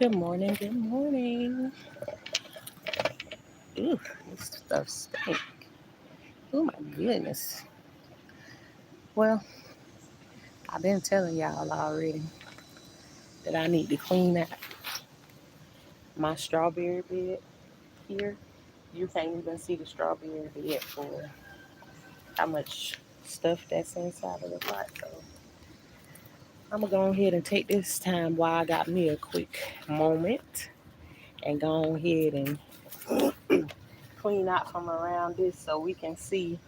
Good morning. Good morning. Ooh, this stuff stink. Oh my goodness. Well, I've been telling y'all already that I need to clean out my strawberry bed here. You can't even see the strawberry bed for how much stuff that's inside of the pot. So I'm gonna go ahead and take this time while I got me a quick moment and go ahead and clean out from around this so we can see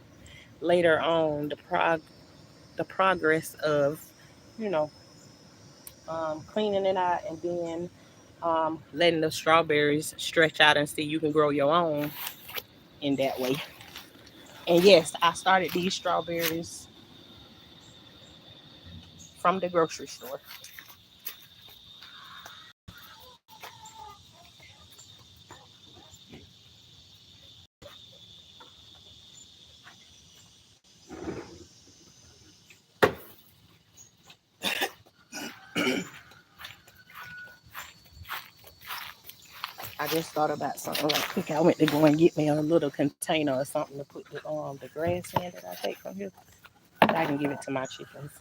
later on the progress of, you know, cleaning it out and then letting the strawberries stretch out and see you can grow your own in that way. And yes, I started these strawberries from the grocery store. I just thought about something like quick. I went to go and get me a little container or something to put the grass in that I take from here. I can give it to my chickens.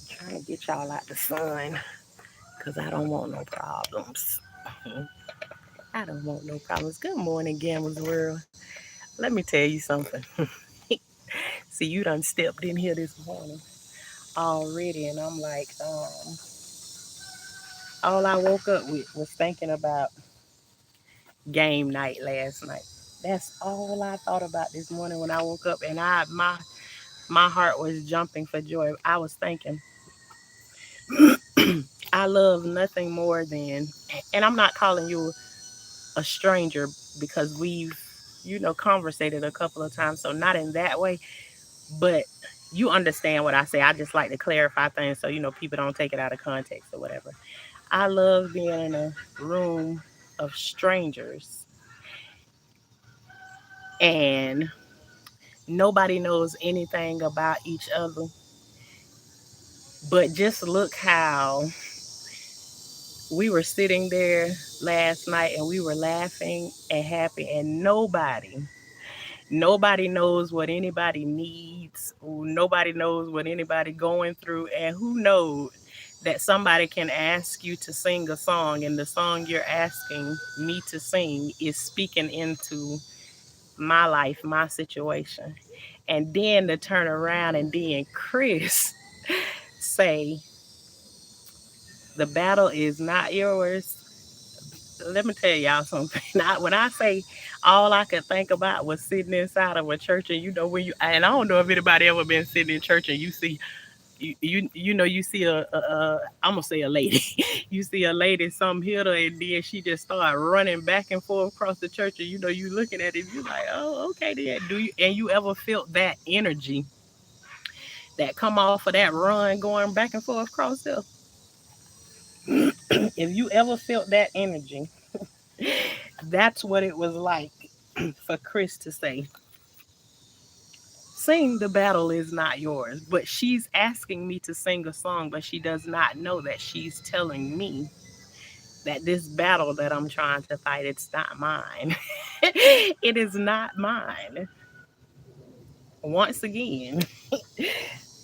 Trying to get y'all out the sun because I don't want no problems. I don't want no problems. Good morning, Gamblers World. Let me tell you something. See, you done stepped in here this morning already, and I'm like, all I woke up with was thinking about game night last night. That's all I thought about this morning when I woke up, and my heart was jumping for joy. I was thinking, I love nothing more than, and I'm not calling you a stranger because we've, conversated a couple of times, so not in that way, but you understand what I say. I just like to clarify things so people don't take it out of context or whatever. I love being in a room of strangers and nobody knows anything about each other. But just look how we were sitting there last night and we were laughing and happy, and nobody knows what anybody needs. Nobody knows what anybody going through, and who knows that somebody can ask you to sing a song, and the song you're asking me to sing is speaking into my life, my situation. And then to turn around and then Chris say, the battle is not yours. Let me tell y'all something. When I say all I could think about was sitting inside of a church, and and I don't know if anybody ever been sitting in church and you see you see a I'm gonna say a lady. You see a lady, some hit her, and then she just start running back and forth across the church, and you looking at it, you like, oh, okay, then you ever felt that energy that come off of that run going back and forth across there? If you ever felt that energy, that's what it was like for Chris to say, sing the battle is not yours. But she's asking me to sing a song, but she does not know that she's telling me that this battle that I'm trying to fight, it's not mine. It is not mine. Once again.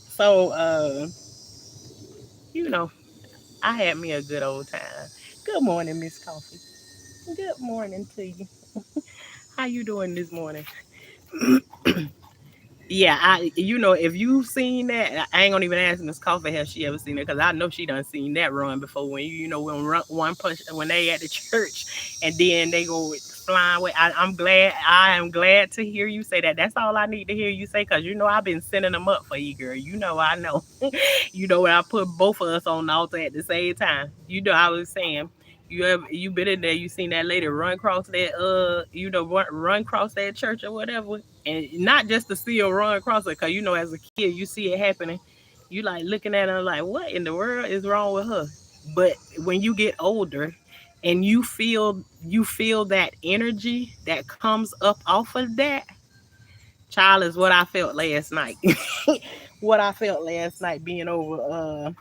So you know, I had me a good old time. Good morning, Miss Coffee. Good morning to you. How you doing this morning? Yeah, if you've seen that, I ain't gonna even ask Miss Coffee has she ever seen it, because I know she done seen that run before. When one push, when they at the church and then they go flying away. I am glad to hear you say that. That's all I need to hear you say, because I've been sending them up for you, girl. I know. When I put both of us on the altar at the same time. I was saying, you been in there, you seen that lady run across that run across that church or whatever, and not just to see her run across it, because as a kid you see it happening, you like looking at her like, what in the world is wrong with her? But when you get older, and you feel that energy that comes up off of that, child, is what I felt last night. What I felt last night being over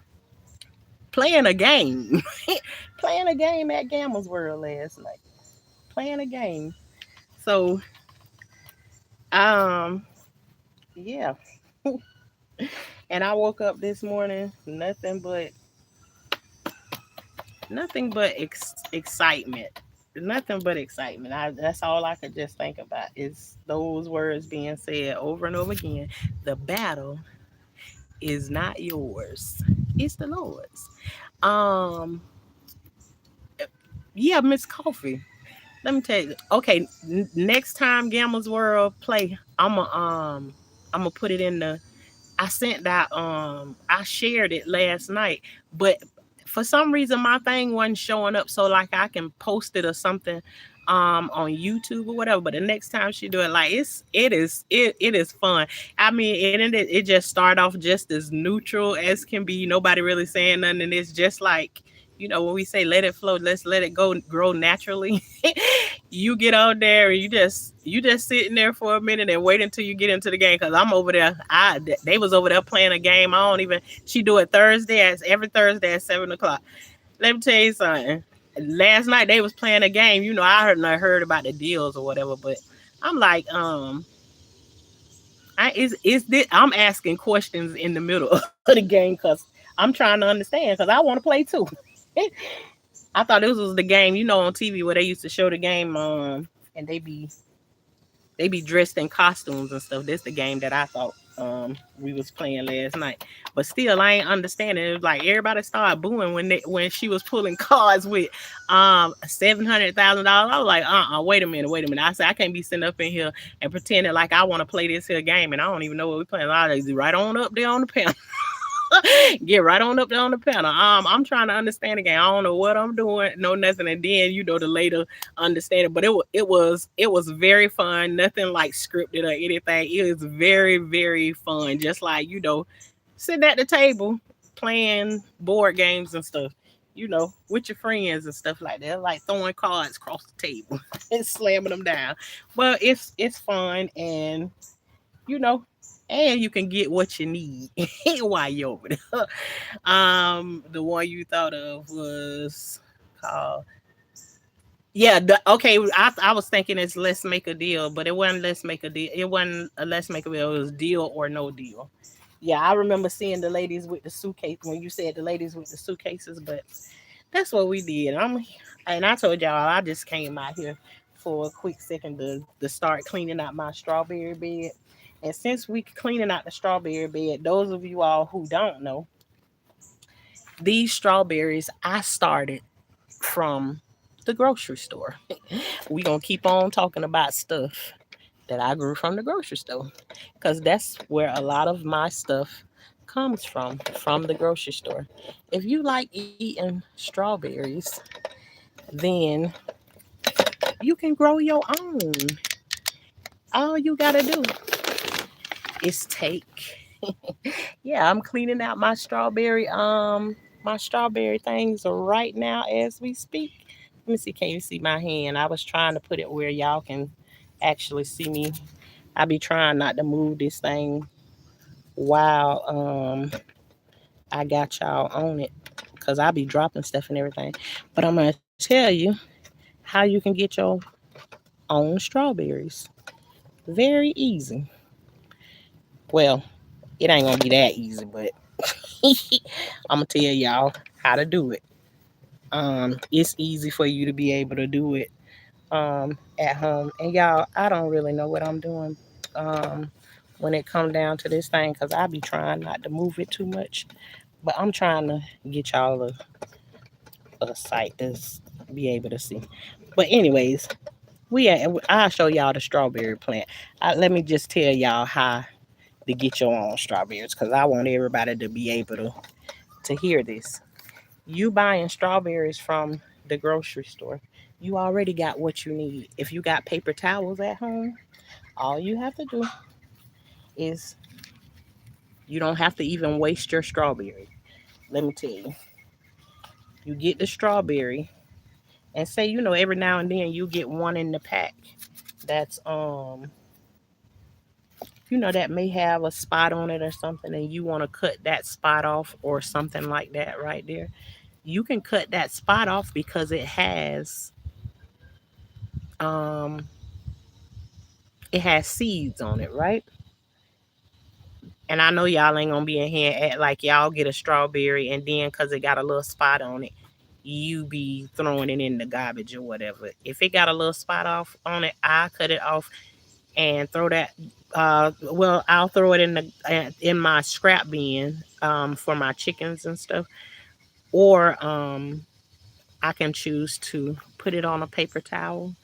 playing a game. Playing a game at Gamma's World last night. Playing a game. So um yeah. And I woke up this morning nothing but excitement. Nothing but excitement. That's all I could just think about is those words being said over and over again. The battle is not yours. It's the Lord's. Um yeah, Miss Coffee. Let me tell you. Okay, next time Gamma's World play, I'm gonna put it in the I sent that I shared it last night, but for some reason my thing wasn't showing up so like I can post it or something on YouTube or whatever. But the next time she do it, like it is fun. I mean, it just start off just as neutral as can be. Nobody really saying nothing, and it's just like, when we say let it flow, let's let it go grow naturally. You get out there and you just sitting there for a minute and wait until you get into the game, because I'm over there. They was over there playing a game. I don't even. She do it every Thursday at 7 o'clock. Let me tell you something. Last night they was playing a game. I heard about the deals or whatever, but I'm like, is this? I'm asking questions in the middle of the game because I'm trying to understand because I want to play too. I thought this was the game, on TV where they used to show the game, and they be dressed in costumes and stuff. This the game that I thought we was playing last night. But still, I ain't understanding. It was like everybody started booing when she was pulling cards with $700,000. I was like, wait a minute. I said I can't be sitting up in here and pretending like I want to play this here game and I don't even know what we're playing. I just right on up there on the panel. Get right on up there on the panel. I'm trying to understand the game. I don't know what I'm doing, no nothing. And then the later understand it. But it was very fun. Nothing like scripted or anything. It was very very fun. Just like sitting at the table playing board games and stuff. With your friends and stuff like that, like throwing cards across the table and slamming them down. Well, it's fun, and you know, and you can get what you need while you're over there. The one you thought of was called. Yeah, okay. I was thinking it's Let's Make a Deal, but it wasn't Let's Make a Deal. It wasn't a Let's Make a Deal. It was Deal or No Deal. Yeah, I remember seeing the ladies with the suitcase when you said the ladies with the suitcases, but that's what we did. And I told y'all I just came out here for a quick second to start cleaning out my strawberry bed. And since we cleaning out the strawberry bed, those of you all who don't know, these strawberries I started from the grocery store. We gonna keep on talking about stuff that I grew from the grocery store, because that's where a lot of my stuff comes from the grocery store. If you like eating strawberries, then you can grow your own. All you gotta do is take. Yeah, I'm cleaning out my strawberry things right now as we speak. Let me see, can you see my hand? I was trying to put it where y'all can actually see me. I be trying not to move this thing while I got y'all on it, because I be dropping stuff and everything. But I'm gonna tell you how you can get your own strawberries. Very easy. Well, it ain't gonna be that easy, but I'm gonna tell y'all how to do it. It's easy for you to be able to do it at home. And y'all, I don't really know what I'm doing when it come down to this thing, because I be trying not to move it too much. But I'm trying to get y'all a sight to be able to see. But anyways, I'll show y'all the strawberry plant. Let me just tell y'all how to get your own strawberries, because I want everybody to be able to hear this. You buying strawberries from the grocery store, you already got what you need. If you got paper towels at home, all you have to do is you don't have to even waste your strawberry. Let me tell you. You get the strawberry And say, every now and then you get one in the pack that's that may have a spot on it or something, and you want to cut that spot off or something like that right there. You can cut that spot off because um it has seeds on it, right? And I know y'all ain't gonna be in here and act like y'all get a strawberry and then because it got a little spot on it, you be throwing it in the garbage or whatever. If it got a little spot off on it, I cut it off and throw that. Well, I'll throw it in my scrap bin for my chickens and stuff, or I can choose to put it on a paper towel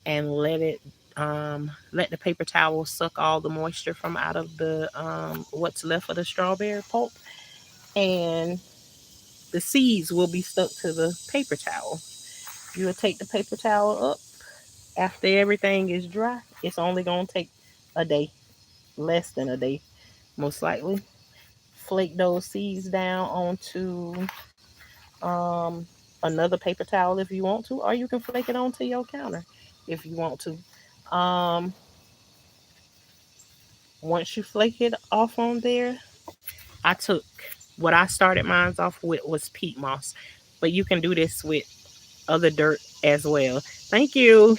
and let the paper towel suck all the moisture from out of the what's left of the strawberry pulp, and the seeds will be stuck to the paper towel. You will take the paper towel up after everything is dry. It's only gonna take a day, less than a day, most likely. Flake those seeds down onto um, another paper towel if you want to, or you can flake it onto your counter if you want to. Um, Once you flake it off on there, I took what I started mine off with was peat moss, but you can do this with other dirt as well. Thank you,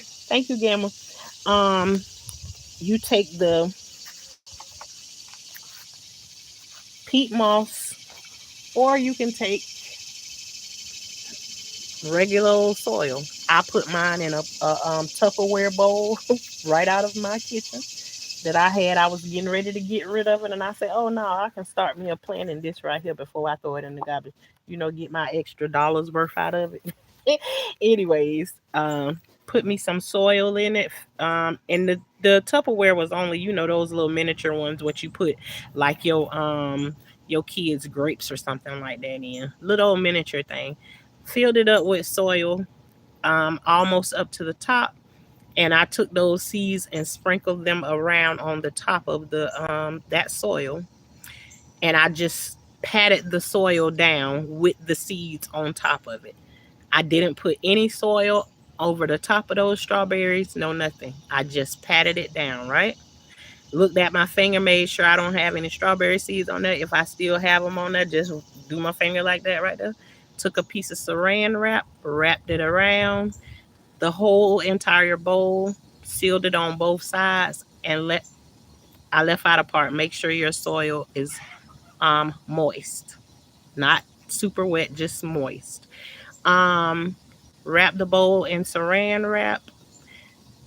Gamma. Um, you take the peat moss, or you can take regular old soil. I put mine in a Tupperware bowl right out of my kitchen that I had. I was getting ready to get rid of it, and I said, "Oh no, I can start me a planting this right here before I throw it in the garbage. Get my extra dollars worth out of it." Anyways, put me some soil in it. And the Tupperware was only those little miniature ones, what you put like your kids' grapes or something like that in, little miniature thing. Filled it up with soil, almost up to the top, and I took those seeds and sprinkled them around on the top of the that soil, and I just patted the soil down with the seeds on top of it. I didn't put any soil over the top of those strawberries, no nothing. I just patted it down, right? Looked at my finger, made sure I don't have any strawberry seeds on there. If I still have them on there, just do my finger like that right there. Took a piece of saran wrap, wrapped it around the whole entire bowl, sealed it on both sides, and I left out a part. Make sure your soil is moist, not super wet, just moist. Um, Wrap the bowl in saran wrap.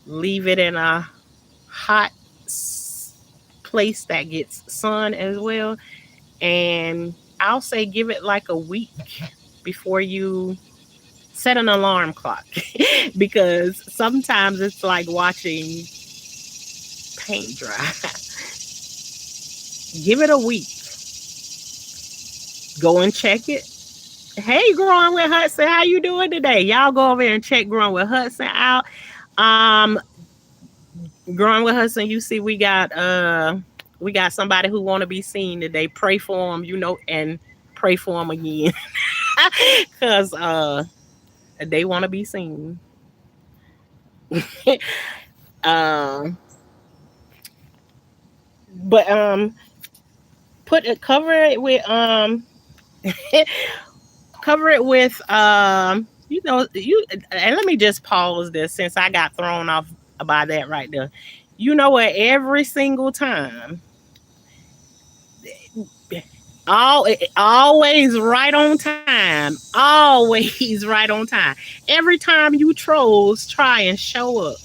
Leave it in a hot place that gets sun as well, and I'll say give it like a week before you set an alarm clock because sometimes it's like watching paint dry. Give it a week. Go and check it. Hey, Growing with Hudson, how you doing today? Y'all go over there and check Growing with Hudson out. Um, Growing with Hudson, you see we got somebody who want to be seen today. Pray for them, and pray for them again, cause they want to be seen. um, but put it cover it with cover it with you and let me just pause this since I got thrown off by that right there. You know what? Every single time, always right on time, always right on time. Every time you trolls try and show up,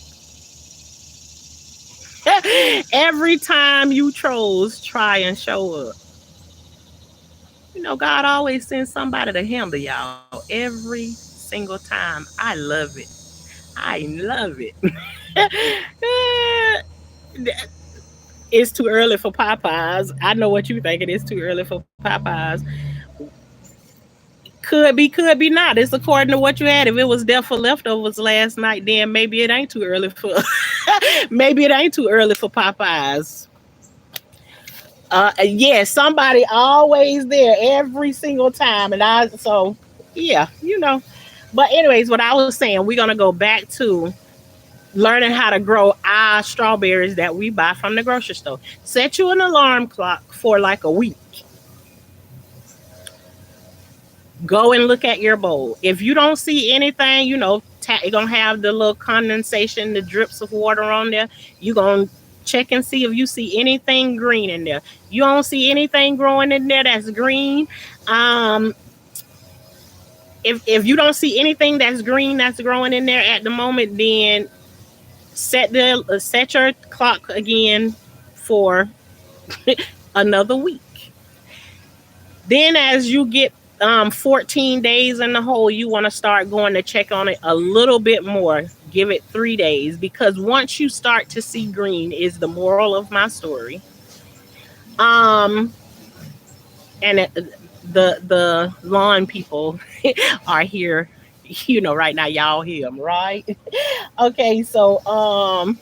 every time you trolls try and show up, God always sends somebody to handle y'all every single time. I love it. I love it. It's too early for Popeyes. I know what you think. It is too early for Popeyes. Could be not. It's according to what you had. If it was there for leftovers last night, then maybe it ain't too early for. Maybe it ain't too early for Popeyes. Yeah, somebody always there every single time, and I so yeah. But anyways, what I was saying, we're gonna go back to learning how to grow our strawberries that we buy from the grocery store. Set you an alarm clock for like a week. Go and look at your bowl. If you don't see anything, you're gonna have the little condensation, the drips of water on there. You're gonna check and see if you see anything green in there. You don't see anything growing in there that's green. Um, if you don't see anything that's green that's growing in there at the moment, then set your clock again for another week. Then as you get 14 days in the hole, you want to start going to check on it a little bit more. Give it 3 days, because once you start to see green is the moral of my story. Um, and the lawn people are here, right now. Y'all hear them, right? Okay, so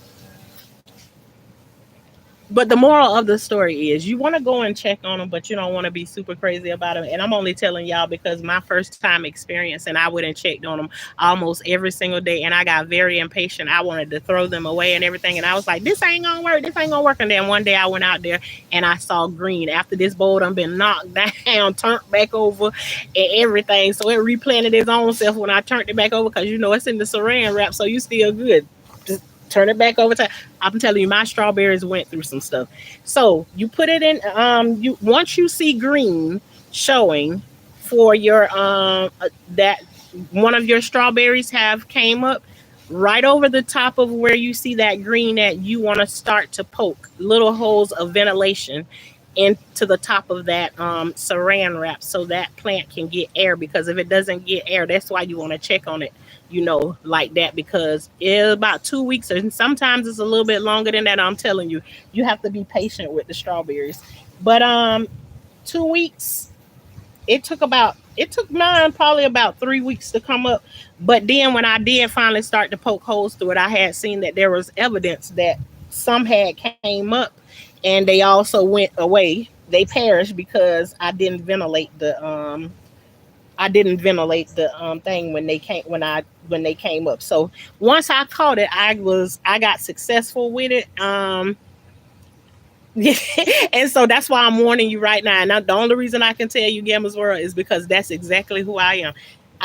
but the moral of the story is you want to go and check on them, but you don't want to be super crazy about them. And I'm only telling y'all because my first time experience, and I went and checked on them almost every single day, and I got very impatient. I wanted to throw them away and everything, and I was like, this ain't gonna work. This ain't gonna work. And then one day I went out there and I saw green. After this bowl done been knocked down, turned back over, and everything, so it replanted its own self when I turned it back over, because it's in the saran wrap, so you still good. Just turn it back over. I'm telling you, my strawberries went through some stuff. So you put it in. You once you see green showing for your that one of your strawberries have came up, right over the top of where you see that green, that you want to start to poke little holes of ventilation into the top of that saran wrap, so that plant can get air. Because if it doesn't get air, that's why you want to check on it, like that, because it's about 2 weeks, and sometimes it's a little bit longer than that. I'm telling you, you have to be patient with the strawberries. But 2 weeks, it took mine probably about 3 weeks to come up. But then when I did finally start to poke holes through it, I had seen that there was evidence that some had came up, and they also went away. They perished because I didn't ventilate the thing when they came up. So once I caught it, I got successful with it. And so that's why I'm warning you right now. And the only reason I can tell you Gamma's World is because that's exactly who I am.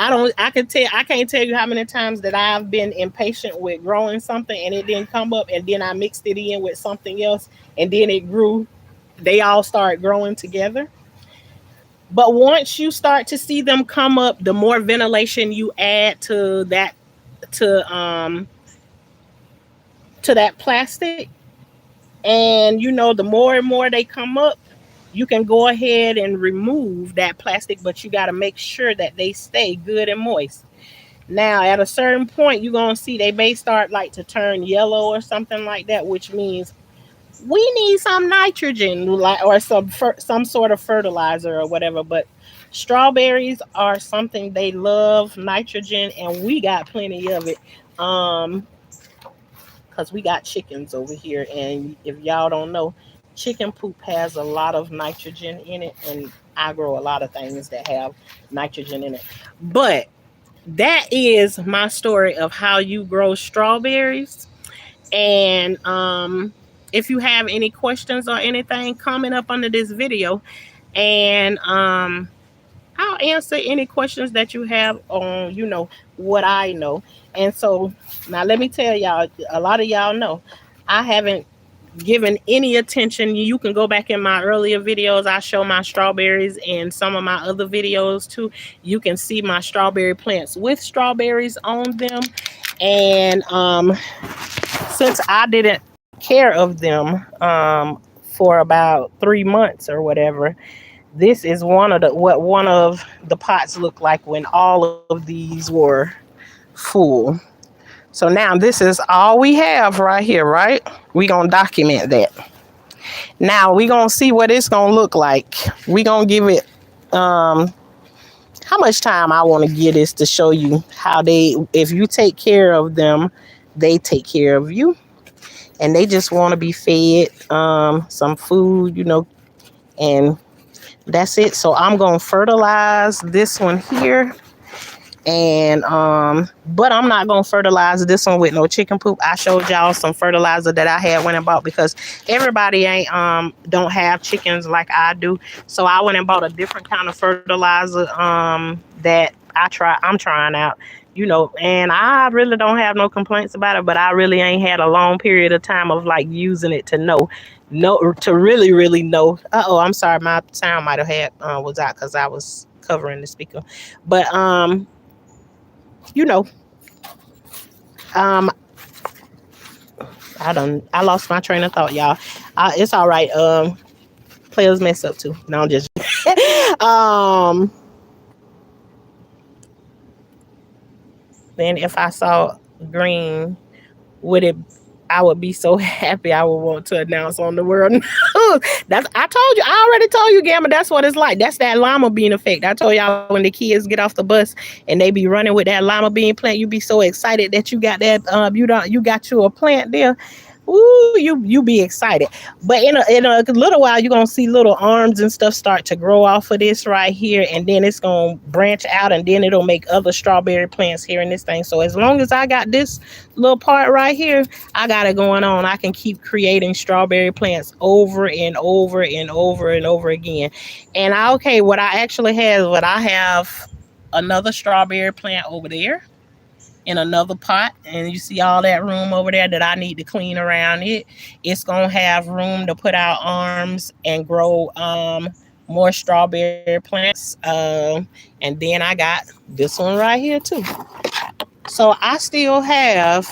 I can't tell you how many times that I've been impatient with growing something and it didn't come up, and then I mixed it in with something else and then it grew. They all start growing together. But once you start to see them come up, the more ventilation you add to that plastic, and the more and more they come up, you can go ahead and remove that plastic, but you got to make sure that they stay good and moist. Now, at a certain point, you're going to see they may start like to turn yellow or something like that, which means we need some nitrogen, like, or some sort of fertilizer or whatever. But strawberries are something they love nitrogen, and we got plenty of it. Because we got chickens over here, and if y'all don't know, chicken poop has a lot of nitrogen in it, and I grow a lot of things that have nitrogen in it. But that is my story of how you grow strawberries. And if you have any questions or anything, comment up under this video, and I'll answer any questions that you have on, what I know. And so now let me tell y'all, a lot of y'all know I haven't given any attention. You can go back in my earlier videos. I show my strawberries, and some of my other videos too. You can see my strawberry plants with strawberries on them. And since I didn't care of them for about 3 months or whatever, this is what one of the pots looked like when all of these were full. So now this is all we have right here, right? We're going to document that. Now we're going to see what it's going to look like. We're going to give it how much time I want to give this to show you how if you take care of them, they take care of you. And they just want to be fed some food, and that's it. So I'm going to fertilize this one here. And but I'm not gonna fertilize this one with no chicken poop. I showed y'all some fertilizer that I had went and bought because everybody ain't don't have chickens like I do. So I went and bought a different kind of fertilizer that I'm trying out, you know, and I really don't have no complaints about it, but I really ain't had a long period of time of like using it to to really know. I'm sorry, my sound might have had was out because I was covering the speaker. But you know, I lost my train of thought, y'all. It's all right. Players mess up too. No, I'm just then if I saw green, would it I would be so happy. I would want to announce on the world news. I already told you, Gamma, that's what it's like. That's that lima bean effect. I told y'all when the kids get off the bus and they be running with that lima bean plant, you be so excited that you got that you got you a plant there. Ooh, you be excited. But in a little while, you're gonna see little arms and stuff start to grow off of this right here, and then it's gonna branch out, and then it'll make other strawberry plants here in this thing. So as long as I got this little part right here, I got it going on. I can keep creating strawberry plants over and over and over and over again. And what I actually have another strawberry plant over there in another pot, and you see all that room over there that I need to clean around it. It's gonna have room to put out arms and grow more strawberry plants. And then I got this one right here too. So I still have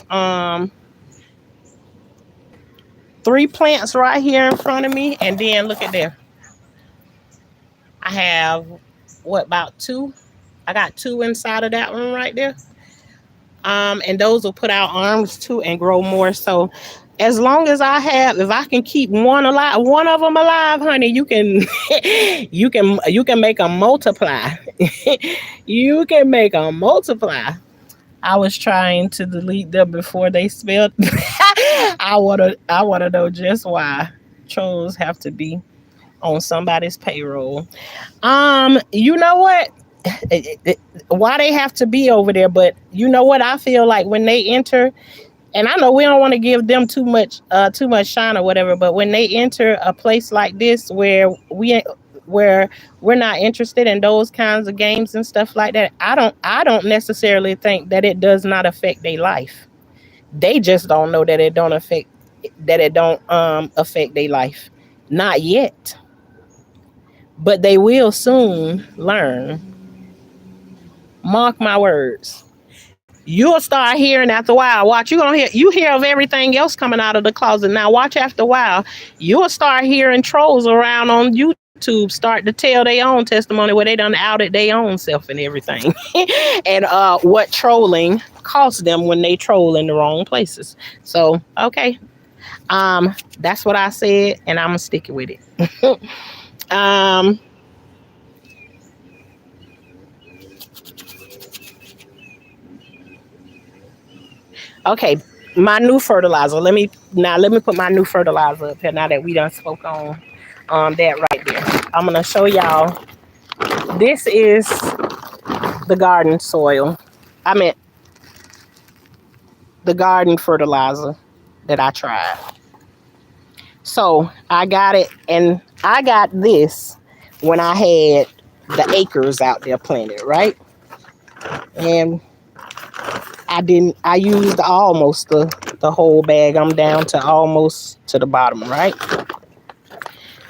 3 plants right here in front of me, and then look at there. I have about 2? I got 2 inside of that one right there. And those will put out arms too and grow more. So as long as if I can keep one of them alive, honey, you can you can make them multiply. You can make them multiply. I was trying to delete them before they spelled. I wanna know just why trolls have to be on somebody's payroll. You know what? Why they have to be over there, but you know what, I feel like when they enter, and I know we don't want to give them too much shine or whatever, but when they enter a place like this where we're not interested in those kinds of games and stuff like that, I don't necessarily think that it does not affect their life. They just don't know that it don't affect their life. Not yet, but they will soon learn. Mark my words. You'll start hearing after a while. Watch, you hear of everything else coming out of the closet. Now watch after a while. You'll start hearing trolls around on YouTube start to tell their own testimony where they done outed their own self and everything. And what trolling costs them when they troll in the wrong places. So, okay. That's what I said, and I'm gonna stick with it. Okay, my new fertilizer. Let me put my new fertilizer up here now that we done spoke on that right there. I'm gonna show y'all. This is the garden soil. I meant the garden fertilizer that I tried. So I got it, and I got this when I had the acres out there planted, right? And I used almost the whole bag. I'm down to almost to the bottom, right?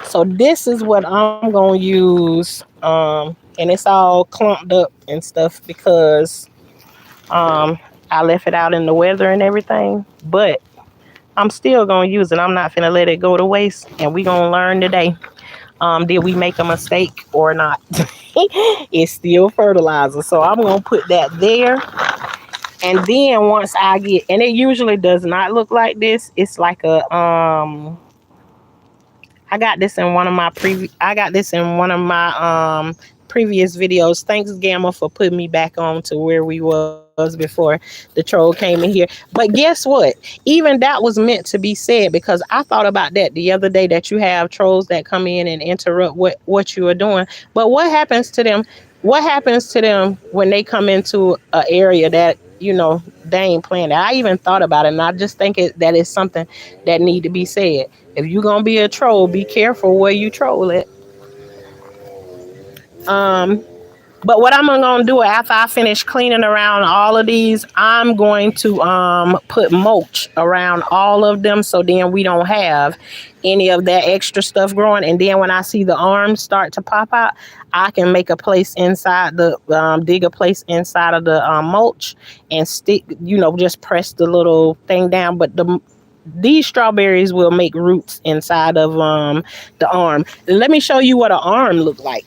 So this is what I'm going to use. And it's all clumped up and stuff because I left it out in the weather and everything. But I'm still going to use it. I'm not finna let it go to waste. And we going to learn today. Did we make a mistake or not? It's still fertilizer. So I'm going to put that there. And then once I get, and it usually does not look like this. It's like a, I got this in one of my previous videos. Thanks, Gamma, for putting me back on to where we was before the troll came in here. But guess what? Even that was meant to be said, because I thought about that the other day, that you have trolls that come in and interrupt what you are doing. But what happens to them? What happens to them when they come into an area that they ain't planted? I even thought about it, and I just think that it's something that need to be said. If you're gonna be a troll, be careful where you troll it. Um, But what I'm gonna do after I finish cleaning around all of these, I'm going to put mulch around all of them, so then we don't have any of that extra stuff growing. And then when I see the arms start to pop out, I can make a place inside the dig a place inside of the mulch and stick, just press the little thing down. But these strawberries will make roots inside of the arm. Let me show you what an arm look like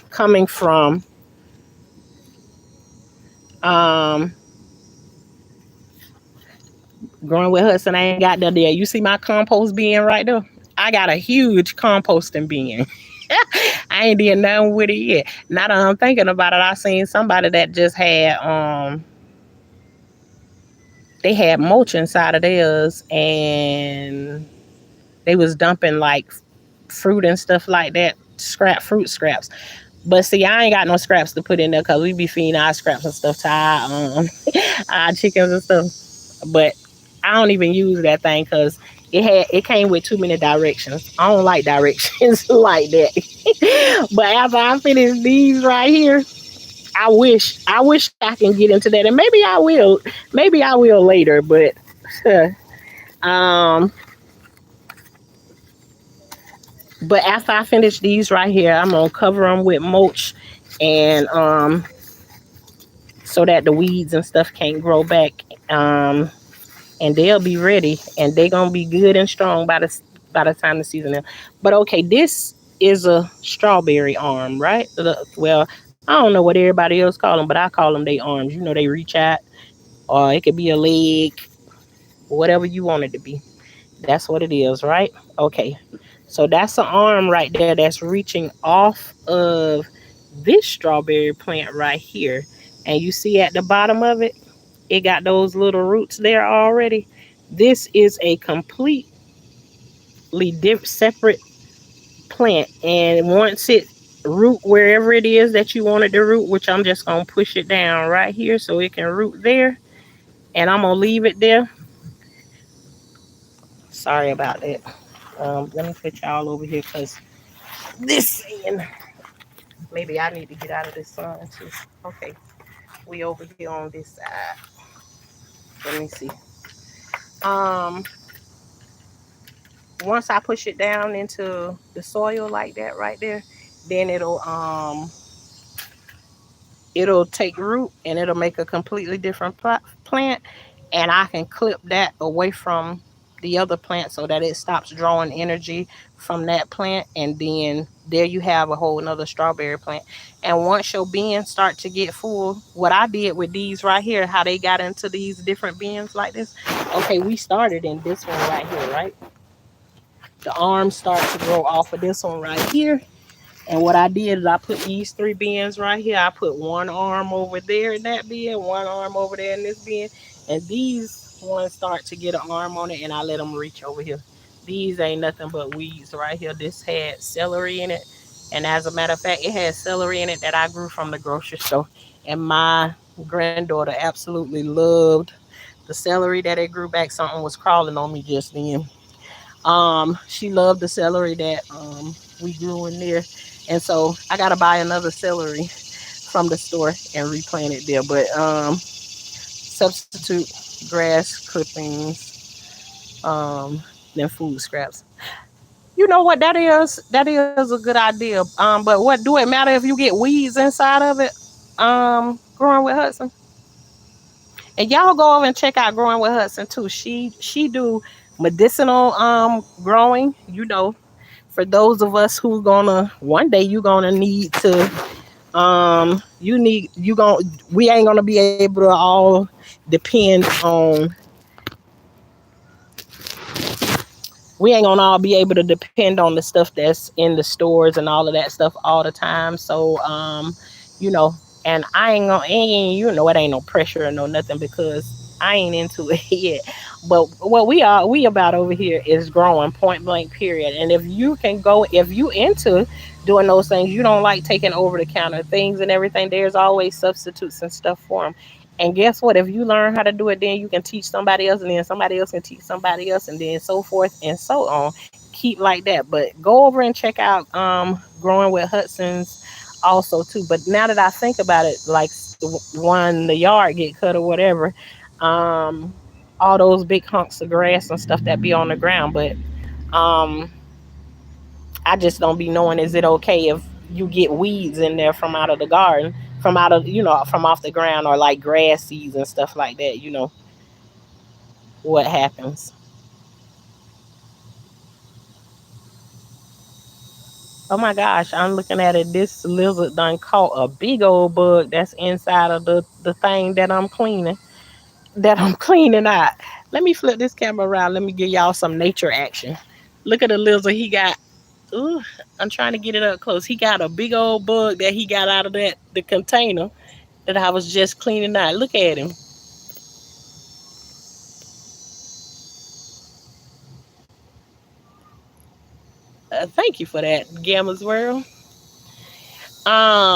coming from um growing with Hudson. I ain't got that there. You see my compost bin right there? I got a huge composting bin. I ain't did nothing with it yet. Now that I'm thinking about it, I seen somebody that just had they had mulch inside of theirs, and they was dumping like fruit and stuff like that, fruit scraps. But see, I ain't got no scraps to put in there because we be feeding our scraps and stuff to our our chickens and stuff. But I don't even use that thing because it came with too many directions. I don't like directions like that. But after I finish these right here, I wish I can get into that, and maybe I will later. But um, but after I finish these right here, I'm gonna cover them with mulch, and so that the weeds and stuff can't grow back. And they'll be ready, and they're gonna be good and strong by the time the season is. But okay, this is a strawberry arm, right? Well, I don't know what everybody else call them, but I call them they arms. They reach out, or it could be a leg, whatever you want it to be. That's what it is, right? Okay, so that's an arm right there that's reaching off of this strawberry plant right here, and you see at the bottom of it, it got those little roots there already. This is a completely separate plant, and once it root wherever it is that you wanted to root, which I'm just gonna push it down right here so it can root there, and I'm gonna leave it there. Sorry about that. Let me put y'all over here because this and maybe I need to get out of this sun too. Okay, we over here on this side. Let me see. Um, Once I push it down into the soil like that right there, then it'll take root, and it'll make a completely different plant, and I can clip that away from the other plant so that it stops drawing energy from that plant, and then there you have a whole another strawberry plant. And once your bins start to get full, what I did with these right here, how they got into these different bins like this. Okay, we started in this one right here, right? The arms start to grow off of this one right here. And what I did is I put these three bins right here. I put one arm over there in that bin, one arm over there in this bin, and these ones start to get an arm on it, and I let them reach over here. These ain't nothing but weeds right here. This had celery in it, and as a matter of fact, it had celery in it that I grew from the grocery store. And my granddaughter absolutely loved the celery that it grew back. Something was crawling on me just then. She loved the celery that we grew in there, and so I gotta buy another celery from the store and replant it there. But substitute grass clippings, then food scraps. You know what that is? That is a good idea. But what do it matter if you get weeds inside of it? Growing with Hudson, and y'all go over and check out Growing with Hudson too. She do medicinal growing. For those of us who gonna one day you gonna need to you gonna we ain't gonna be able to all depend on we ain't gonna all be able to depend on the stuff that's in the stores and all of that stuff all the time. So you know and I ain't gonna ain't it ain't no pressure or no nothing because I ain't into it yet. But what we about over here is growing, point blank period. And if you can go, if you into doing those things, you don't like taking over the counter things and everything, there's always substitutes and stuff for them. And guess what? If you learn how to do it, then you can teach somebody else, and then somebody else can teach somebody else, and then so forth and so on. Keep like that. But go over and check out Growing with Hudson's also too. But now that I think about it, like when the yard get cut or whatever, um, all those big hunks of grass and stuff that be on the ground. But um, I just don't be knowing, is it okay if you get weeds in there from out of the garden, from out of, from off the ground, or like grass seeds and stuff like that, what happens. Oh my gosh, I'm looking at it. This lizard done caught a big old bug that's inside of the thing that I'm cleaning out. Let me flip this camera around. Let me give y'all some nature action. Look at the lizard. He got, ooh, I'm trying to get it up close. He got a big old bug that he got out of the container that I was just cleaning out. Look at him. Thank you for that, Gamma's World.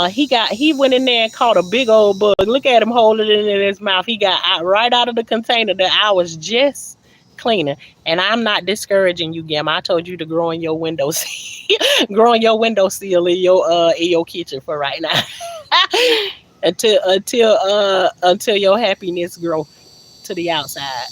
He went in there and caught a big old bug. Look at him holding it in his mouth. He got out right out of the container that I was just cleaning. And I'm not discouraging you, Gamma. I told you to grow in your windows, grow in your windowsill in your kitchen for right now. Until your happiness grow to the outside.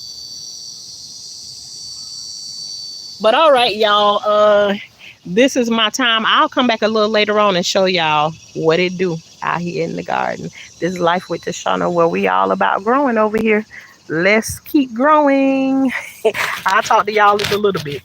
But all right, y'all. This is my time. I'll come back a little later on and show y'all what it do out here in the garden. This is Life with Tashana, where we all about growing over here. Let's keep growing. I'll talk to y'all in a little bit.